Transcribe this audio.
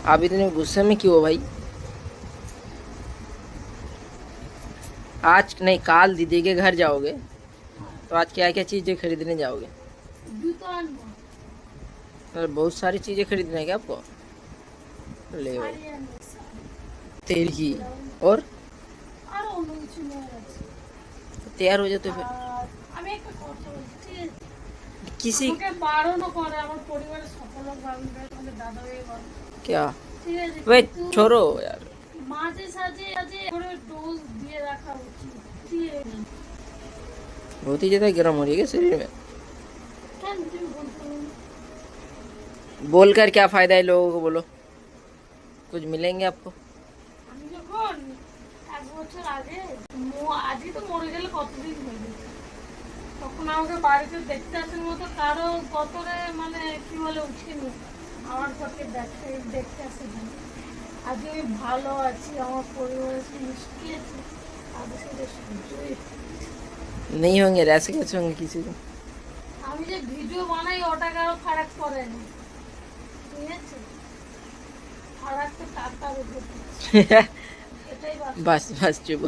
आप इतने गुस्से में क्यों हो भाई? आज नहीं, काल दीदी के घर जाओगे तो आज क्या क्या चीजें खरीदने जाओगे? अरे बहुत सारी चीजें खरीदना है क्या आपको? ले भाई, तेल ही। और तैयार हो जाते फिर किसी क्या? वे छोड़ो यार। बहुत ही ज्यादा गर्म हो रही है क्या शरीर में? बोलकर क्या फायदा है, लोगों को बोलो, कुछ मिलेंगे आपको। তখন আমাকে বাড়িতে দেখতে আসার মতো কারো গতরে মানে কি বলে উঠিনি, আমার ঘরকে দেখতে আসে না। আজ আমি ভালো আছি, আমার পরিবারের সঙ্গে সুখী আছি, তাদের সাথে সহ্যই। नहीं होंगे, ऐसे कैसे होंगे किसी को? আমি যে ভিডিও বানাই ওটা কারো ফারাক করে না, ঠিক আছে? ফারাক তো টাকার উপর, এটাই बस बस चुप।